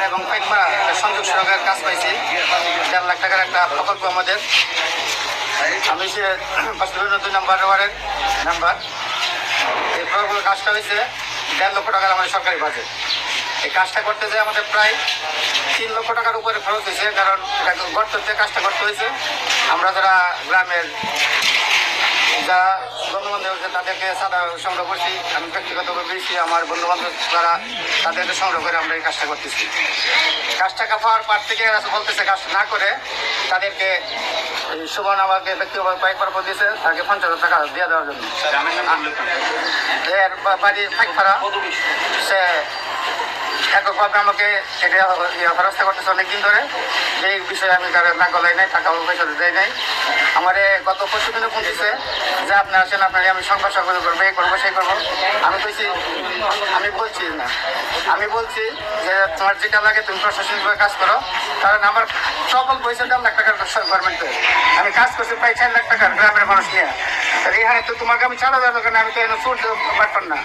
এবং পাইকপাড়া সংযোগ সড়কের কাজ পাইছি। 1.5 লাখ টাকার একটা প্রকল্প আমাদের। আমি সে 2 নম্বর ওয়ার্ডের নাম্বার। এই প্রকল্পের কাজটা হয়েছে 1.5 লক্ষ টাকার আমাদের সরকারি বাজেট। এই কাজটা করতে যে আমাদের প্রায় 3 লক্ষ টাকার উপরে খরচ হয়েছে, কারণ এটা গর্ততে কাজটা করতে হয়েছে। আমরা যারা গ্রামের যারা বন্ধুবান্ধব তাদেরকে চাঁদা সংগ্রহ করছি, আমি ব্যক্তিগতভাবে পেয়েছি, আমার বন্ধুবান্ধব যারা তাদেরকে সংগ্রহ করে আমরা এই কাজটা করতেছি। কাজটা পাওয়ার পর থেকে বলতেছে কাজটা না করে তাদেরকে সুবর্ণ আমাকে ব্যক্তিগতভাবে পাইকপাড়া দিয়েছে, তাকে 50,000 টাকা দিয়ে দেওয়ার জন্য। এর বাড়ি পাইকপাড়া, সে এককভাবে আমাকে এটা ব্যবস্থা করতেছে অনেকদিন ধরে। এই বিষয়ে আমি তার না গলাই নাই, টাকা পয়সা দেয় নাই। আমার গত পরশু দিনে ফোন দিচ্ছে যে আপনি আসেন, আপনাকে আমি সংবাদ সম্মেলন করবো, এই করবো সেই করবো। আমি বলছি না, আমি বলছি যে তোমার যেটা লাগে তুমি প্রশাসনিকভাবে কাজ করো, কারণ আমার সকল পয়সা 1.5 লাখ টাকার গভর্নমেন্টে আমি কাজ করছি প্রায় 4 লাখ টাকার গ্রামের মানুষ নিয়ে। এখানে তো তোমাকে আমি 4,000 টাকা, আমি তো এখানে চুট পারতাম না।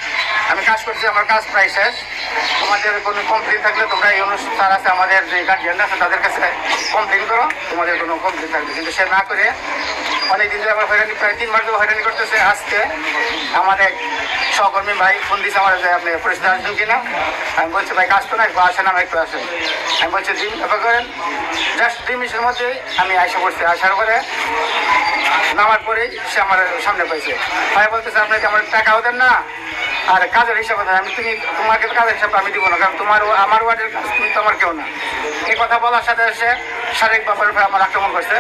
আমি কাজ করছি, আমার কাজ প্রায় শেষ। তোমাদের কোনো কমপ্লেন থাকলে তোমরা এই অনুষ্ঠান স্যার আছে, আমাদের যে গার্জিয়ান আছে তাদের কাছে কমপ্লেন করো, তোমাদের কোনো কমপ্লেন থাকবে। কিন্তু সে না করে অনেকদিন ধরে আমার হয়রানি, প্রায় 3 মাস ধরে হয়রানি করতেছে। আজকে আমার এক সহকর্মী ভাই ফোন দিচ্ছে আমার, যে আপনি পরিস্থিতি আসবেন কিনা। আমি বলছি ভাই কাজ তো না, একটু আসেন, আমার একটু আসেন। আমি বলছি ডিম ব্যাপার করেন। জাস্ট 2 মিনিটের মধ্যেই আমি আশা করছি। আসার পরে নামার পরেই সে আমার সামনে পাইছে। ভাই বলতেছে আপনাকে আমার টাকাও দেন না, আর কাজের হিসাবে আমি তোমাকে কাজের হিসাবে আমি দিব না, কারণ আমার ওয়ার্ডের কাজ, তুমি তো আমার কেউ না। এই কথা বলার সাথে সে শারীরিক ব্যাপারে আমার আক্রমণ করছে।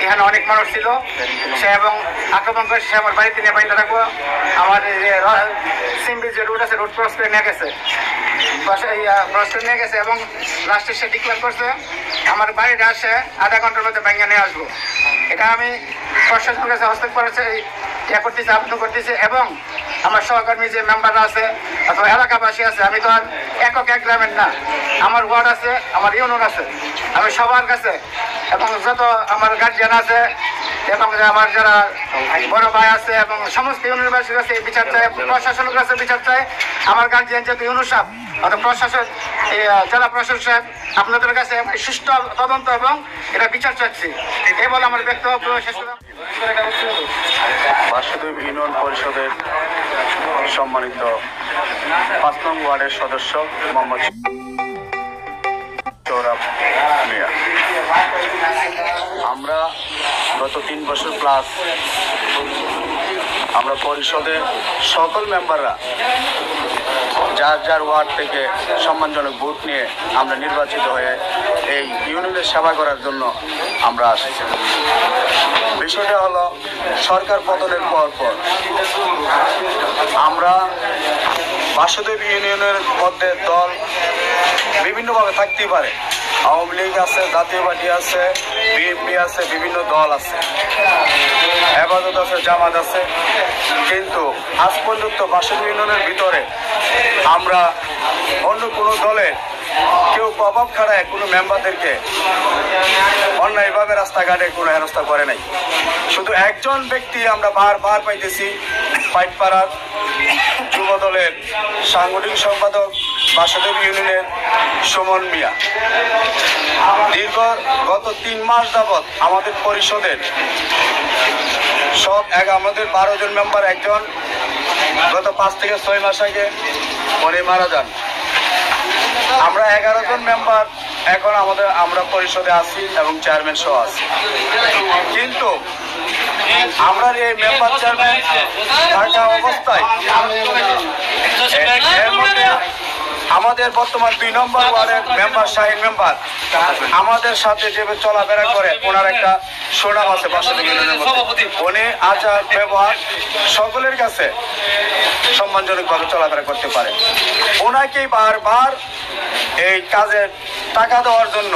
এখানে অনেক মানুষ ছিল, সে এবং আক্রমণ করে সে আমার বাড়িতে নিয়ে বাইরে রাখবো। আমার সিমবি যে রোড আছে, রোড ক্রস করে নিয়ে গেছে, ক্রস করে নিয়ে গেছে এবং লাস্টে সে ডিক্লেয়ার করছে আমার বাড়িতে আসে 1/2 ঘন্টার মধ্যে ব্যাঙ্গে নিয়ে আসবো। এটা আমি প্রশাসনের কাছে হস্তক্ষেপ করেছে, করতেছি, আবেদন করতেছি। এবং আমার সহকর্মী যে মেম্বাররা আছে অথবা এলাকাবাসী আছে, আমি তো আর এক গ্রামের না, আমার ওয়ার্ড আছে, আমার ইউনিয়ন আছে, আমি সবার কাছে এবং যত আমার গার্জিয়ান আছে এবং আমার যারা বড় ভাই আছে এবং সমস্ত ইউনিয়নবাসীর কাছে বিচার চায়, প্রশাসনের কাছে বিচার চায়। আমার গার্জিয়ান যেহেতু ইউনিয়ন সাহেব অথবা প্রশাসন, জেলা প্রশাসক সাহেব, আপনাদের কাছে সুষ্ঠু তদন্ত এবং এটা বিচার চাচ্ছি। এই বলে আমার বক্তব্য শেষ করলাম। বাসুদেব ইউনিয়ন পরিষদের সম্মানিত 5 নং ওয়ার্ডের সদস্য মোহাম্মদ সৌরভ মিয়া। আমরা গত 3 বছর প্লাস আমরা পরিষদের সকল মেম্বাররা যার যার ওয়ার্ড থেকে সম্মানজনক ভোট নিয়ে আমরা নির্বাচিত হয়ে এই ইউনিয়নের সেবা করার জন্য আমরা আসছি। বিষয়টা হলো সরকার পতনের পর আমরা বাসুদেব ইউনিয়নের মধ্যে দল বিভিন্নভাবে থাকতেই পারে। আওয়ামী লীগ আছে, জাতীয় পার্টি আছে, বিএনপি আছে, বিভিন্ন দল আছে, হেফাজত আছে, জামাত আছে। কিন্তু আজ পর্যন্ত বাসুদেব ইউনিয়নের ভিতরে আমরা অন্য কোনো দলের কেউ প্রভাব খাড়ায় কোনো মেম্বারদেরকে অন্যায়ভাবে রাস্তাঘাটে কোনো হেনস্থা করে নাই। শুধু একজন ব্যক্তি আমরা বারবার পাইতেছি, পাইকপাড়ার যুব দলের সাংগঠনিক সম্পাদক বাসুদেব ইউনিয়নের সুমন মিয়া। গত 3 মাস যাবৎ আমাদের পরিষদের আমাদের 12 জন মেম্বার, একজন গত 5 থেকে 6 মাস আগে উনি মারা যান। আমরা 11 জন মেম্বার এখন আমরা পরিষদে আছি এবং চেয়ারম্যান সহ আছি। কিন্তু আমরা এই মেম্বার চেয়ারম্যান থাকা অবস্থায় এর মধ্যে আমাদের বর্তমান 2 নম্বর ওয়ার্ডের মেম্বার শাহিন মেম্বার আমাদের সাথে যেভাবে চলাফেরা করে, ওনার একটা সুনাম আছে বাসুদেব ইউনিয়নের মধ্যে। উনি আচার ব্যবহার সকলের কাছে সম্মানজনকভাবে চলাফেরা করতে পারে। ওনাকেই বারবার এই কাজের টাকা দেওয়ার জন্য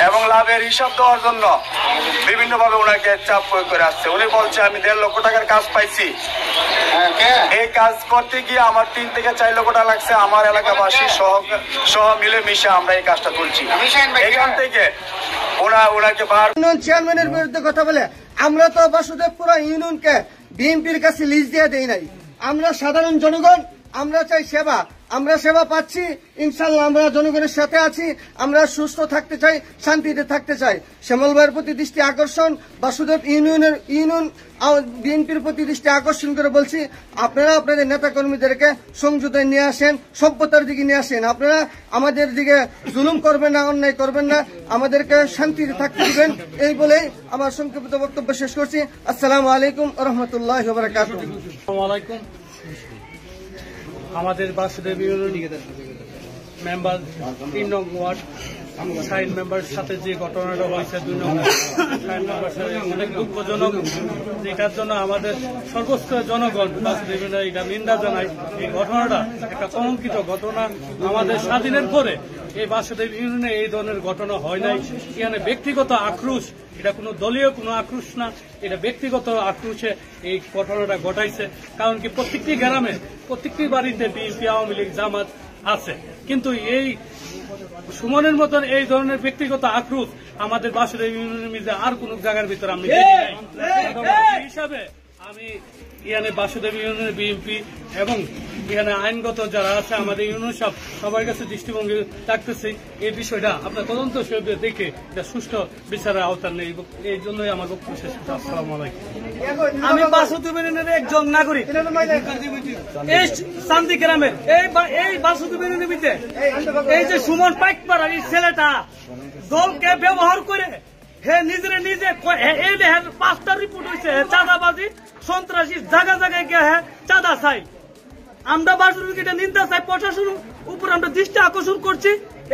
এবং লাভের হিসাব দেওয়ার জন্য বিভিন্নভাবে ওনাকে চাপ প্রয়োগ করে আসছে। উনি বলছে আমি 1.5 লক্ষ টাকার কাজ পাইছি, এই কাজ করতে গিয়ে আমার 3 থেকে 4 লক্ষ টাকা লাগছে। আমার এলাকাবাসী সহ মিলে মিশে আমরা এই কাজটা করছি। এখান থেকে ওনাকে চেয়ারম্যানের বিরুদ্ধে কথা বলে আমরা তো বাসুদেব পুরো ইউনিয়নকে বিএনপির কাছে লিজ দিয়ে দেই নাই। আমরা সাধারণ জনগণ, আমরা চাই সেবা। আমরা সেবা পাচ্ছি, ইনশাল্লাহ আমরা জনগণের সাথে আছি, আমরা সুস্থ থাকতে চাই, শান্তিতে থাকতে চাই। শ্যামল ভাইয়ের প্রতি দৃষ্টি আকর্ষণ, বাসুদেব ইউনিয়ন বিএনপির প্রতি দৃষ্টি আকর্ষণ করে বলছি, আপনারা আপনাদের নেতা কর্মীদেরকে সংযুক্তায় নিয়ে আসেন, সভ্যতার দিকে নিয়ে আসেন। আপনারা আমাদের দিকে জুলুম করবেন না, অন্যায় করবেন না, আমাদেরকে শান্তিতে থাকতে দিবেন। এই বলেই আমার সংক্ষিপ্ত বক্তব্য শেষ করছি। আসসালামু আলাইকুম ওয়া রাহমাতুল্লাহি ওয়া বারাকাতুহু। আসসালামু আলাইকুম। আমাদের বাসুদেব ইউনিয়ন মেম্বার 3 নং ওয়ার্ড সাইড মেম্বার সাথে যে ঘটনাটা হয়েছে 2 নং সাইড মেম্বার সাথে অনেক দুঃখজনক, যেটার জন্য আমাদের সর্বোচ্চ জনগণ বাসুদেব ইউনিয়ন এটা নিন্দা জানায়। এই ঘটনাটা একটা কলঙ্কিত ঘটনা। আমাদের স্বাধীনের পরে এই বাসুদেব ইউনিয়নে এই ধরনের ঘটনা হয় নাই। এখানে ব্যক্তিগত আক্রোশ, এটা কোনো দলীয় কোনো আক্রোশ না, এটা ব্যক্তিগত আক্রোশে এই ঘটনাটা ঘটাইছে। কারণ কি প্রত্যেকটি গ্রামে প্রত্যেকটি বাড়িতে বিএনপি আওয়ামী লীগ জামাত আছে, কিন্তু এই সুমনের মতন এই ধরনের ব্যক্তিগত আক্রোশ আমাদের বাসুদেব ইউনিয়নের মধ্যে আর কোন জায়গার ভিতরে আমি দেখি নাই। এই হিসাবে আমি এখানে বাসুদেব ইউনিয়নের বিএনপি এবং এখানে আইনগত যারা আছে আমাদের ইউনিয়ন সবার কাছে দৃষ্টিভঙ্গি রাখতেছি, এই বিষয়টা আপনার তদন্ত হিসেবে দেখে এটা সুষ্ঠু বিচারের আওতায় নেই। এই জন্যই আমার বক্তব্য শেষ করছি। আসসালামু আলাইকুম। আমি বাসুদেব ইউনিয়নের একজন নাগরিক, এই শান্তি গ্রামের এই বাসুদেব ইউনিয়নের ভিতরে এই যে সুমন পাইকপাড়ার এই ছেলেটা দলকে ব্যবহার করে হে নিজে এই 5টা রিপোর্ট হয়েছে চাঁদাবাজি সন্ত্রাসী, জায়গা জায়গায় গিয়ে হ্যাঁ চাঁদা চাই। আমরা বাসুদেবকে নিন্দা চাই, প্রশাসনের উপর আমরা দৃষ্টি আকর্ষণ করছি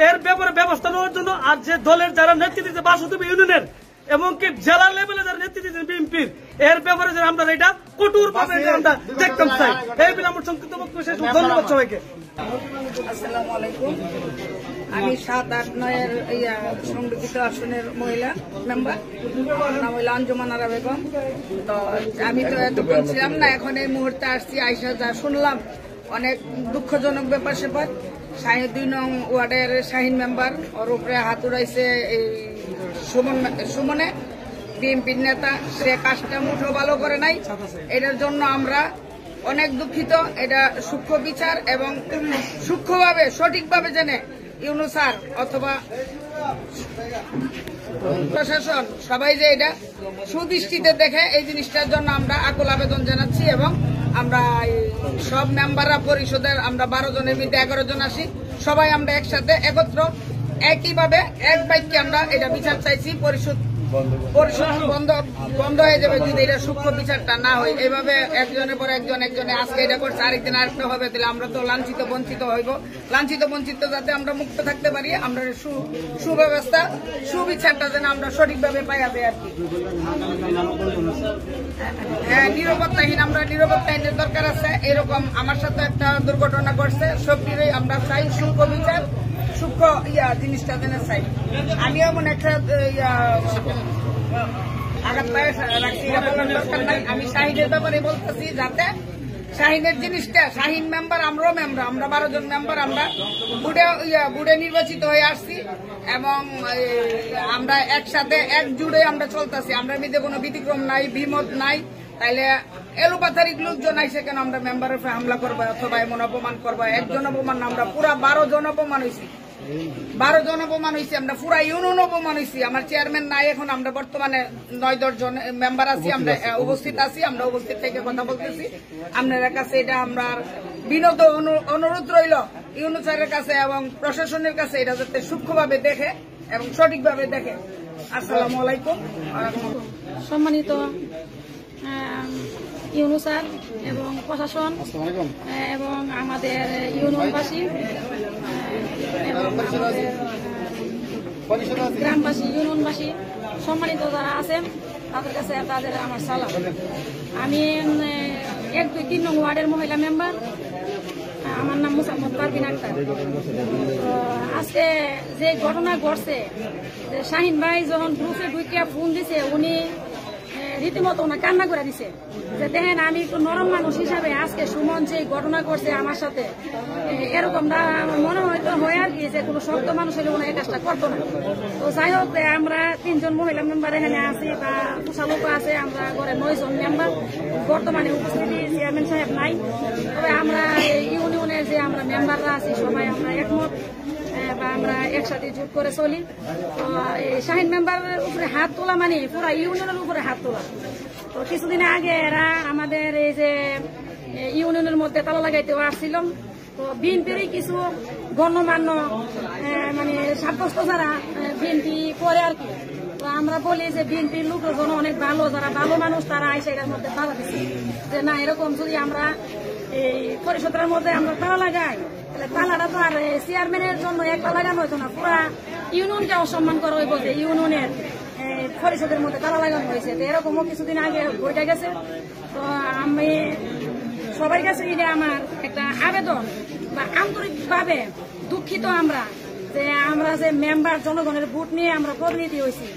এর ব্যাপারে ব্যবস্থা নেওয়ার জন্য। আর যে দলের যারা নেতৃত্ব দিচ্ছে বাসুদেব ইউনিয়নের এমনকি জেলা লেভেলে যারা নেতৃত্ব দিচ্ছেন বিএনপির, এর ব্যাপারে যে আমরা এটা কঠোর ভাবে আমরা দেখতাম চাই। এই বলে আমার সংক্ষিপ্ত বক্তব্য শেষ। ধন্যবাদ সবাইকে। আসসালামু আলাইকুম। আমি 7-8-9 সংরক্ষিত আসনের মহিলা মেম্বার, নাম হইল আঞ্জুমান আরা বেগম। তো আমি তো এতক্ষণ ছিলাম না, এখন এই মুহূর্তে আসছি, আইসা যা শুনলাম অনেক দুঃখজনক ব্যাপার সেপার। 2 নং ওয়ার্ডের শাহিন মেম্বার, ওর উপরে হাত উড়াইছে এই সুমনে, বিএনপির নেতা, সে কাজটা মুঠো ভালো করে নাই। এটার জন্য আমরা অনেক দুঃখিত। এটা সূক্ষ্ম বিচার এবং সূক্ষ্মভাবে সঠিকভাবে জেনে ইউনূস স্যার অথবা প্রশাসন সবাই যে এটা সুদৃষ্টিতে দেখে, এই জিনিসটার জন্য আমরা আকুল আবেদন জানাচ্ছি। এবং আমরা সব মেম্বাররা পরিষদের আমরা 12 জনের মধ্যে 11 জন আসি, সবাই আমরা একসাথে একত্র একইভাবে এক বাক্যে আমরা এটা বিচার চাইছি। পরিষদ বন্ধ হয়ে যাবে যদি এটা সূক্ষ্ম বিচারটা না হয়। এইভাবে একজনের পর একজনে আজকে এটা করছে, আরেকদিন আরেকটা হবে, তাহলে আমরা তো লাঞ্ছিত বঞ্চিত হইব। লাঞ্ছিত বঞ্চিত যাতে আমরা মুক্ত থাকতে পারি, আমরা সুব্যবস্থা সুবিচারটা যেন আমরা সঠিকভাবে পাইয়া দেয় আর কি। হ্যাঁ, নিরাপত্তাহীন, আমরা নিরাপত্তাহীনের দরকার আছে। এরকম আমার সাথে একটা দুর্ঘটনা ঘটছে, সবটিরই আমরা চাই সূক্ষ্ম বিচার, সূক্ষ্ম জিনিসটা জেনে চাই। আমি এমন একটা আঘাত পায়ে রাখছি, দরকার নাই। আমি শাহিনের ব্যাপারে বলতেছি, যাতে শাহিনের জিনিসটা, শাহিন মেম্বার, আমরাও মেম্বার, আমরা 12 জন মেম্বার, আমরা বুড়ে নির্বাচিত হয়ে আসছি এবং আমরা একসাথে একজুড়ে আমরা চলতেছি। আমরা মধ্যে কোনো ব্যতিক্রম নাই, বিমত নাই। তাইলে এলোপাথারিক লোকজন আইসে কেন আমরা মেম্বারের উপরে হামলা করবো অথবা এমন অপমান করবো? একজন অপমান না, আমরা পুরা 12 জন অপমান হয়েছি। 12 জন অপমান হয়েছি, আমরা পুরা ইউনিয়ন অপমান হয়েছি। আমার চেয়ারম্যান নাই এখন, আমরা বর্তমানে 9-10 জন মেম্বার আছি, আমরা উপস্থিত আছি, আমরা উপস্থিত থেকে কথা বলতেছি। আপনাদের কাছে এটা আমরা বিনত অনুরোধ রইল ইউনূস স্যারের কাছে এবং প্রশাসনের কাছে, এটা যাতে সূক্ষ্মভাবে দেখে এবং সঠিকভাবে দেখে। আসসালামু আলাইকুম। সম্মানিত ইউনূস স্যার এবং প্রশাসন এবং আমাদের ইউনিয়নবাসী এবং গ্রামবাসী, ইউনিয়নবাসী, সম্মানিত যারা আছেন তাদের কাছে তাদের আমার সালাম। আমি 1-2-3 নং ওয়ার্ডের মহিলা মেম্বার, আমার নাম মুসাম্মদ পারভিন আক্তার। আজকে যে ঘটনা ঘটছে, শাহিন ভাই যখন গ্রুপে ঢুকে ফোন দিছে, উনি রীতিমতো ওনা কান্না করে দিছে যে দেখেন আমি একটু নরম মানুষ হিসাবে আজকে সুমন যে ঘটনা করছে আমার সাথে এরকম না আমার মনে হয়তো হয় আর কি যে কোনো শক্ত মানুষ হলে ওনা এই কাজটা করতো না। তো যাই হোক আমরা 3 জন মহিলা মেম্বার এখানে আছি বা পুষালোক আছে, আমরা ঘরে 9 জন মেম্বার বর্তমানে উপস্থিতি চেয়ারম্যান সাহেব নাই। তবে আমরা ইউনিয়নের যে আমরা মেম্বাররা আছি সবাই আমরা একমত বা আমরা একসাথে জোট করে চলি। তো এই শাহিন মেম্বারের উপরে হাত তোলা মানে পুরা ইউনিয়নের উপরে হাত তোলা। তো কিছুদিন আগে এরা আমাদের এই যে ইউনিয়নের মধ্যে তালা লাগাইতেও আসছিল। তো বিএনপিরই কিছু গণ্যমান্য মানে সাব্যস্ত যারা বিএনপি করে আর কি। তো আমরা বলি যে বিএনপির লোকজন অনেক ভালো, যারা ভালো মানুষ তারা আইসা এটার মধ্যে তালা দিচ্ছে যে না এরকম যদি আমরা এই পরিষদের মধ্যে আমরা তালা লাগাই তাহলে তালাটা তো আর চেয়ারম্যানের জন্য একটা লাগানো হইতো না, পুরা ইউনিয়নকে অসম্মান করা হইব যে ইউনিয়নের পরিষদের মধ্যে তালা লাগানো হয়েছে। তো এরকমও কিছুদিন আগে বইটা গেছে। তো আমি সবার কাছে এটা আমার একটা আবেদন বা আন্তরিকভাবে দুঃখিত আমরা যে আমরা যে মেম্বার জনগণের ভোট নিয়ে আমরা প্রতিনিধি হয়েছি,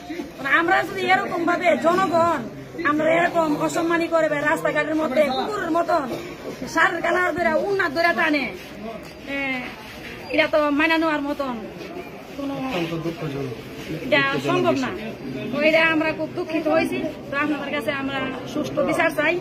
আমরা যদি এরকম ভাবে জনগণ আমরা এরকম অসম্মানী করবে রাস্তাঘাটের মধ্যে কুকুরের মতন সারের কালার ধরে উন্নার ধরে টানে, এটা তো মানা নেওয়ার মতন কোনো এটা সম্ভব না। তো এটা আমরা খুব দুঃখিত হয়েছি। তো আপনাদের কাছে আমরা সুষ্ঠু বিচার চাই।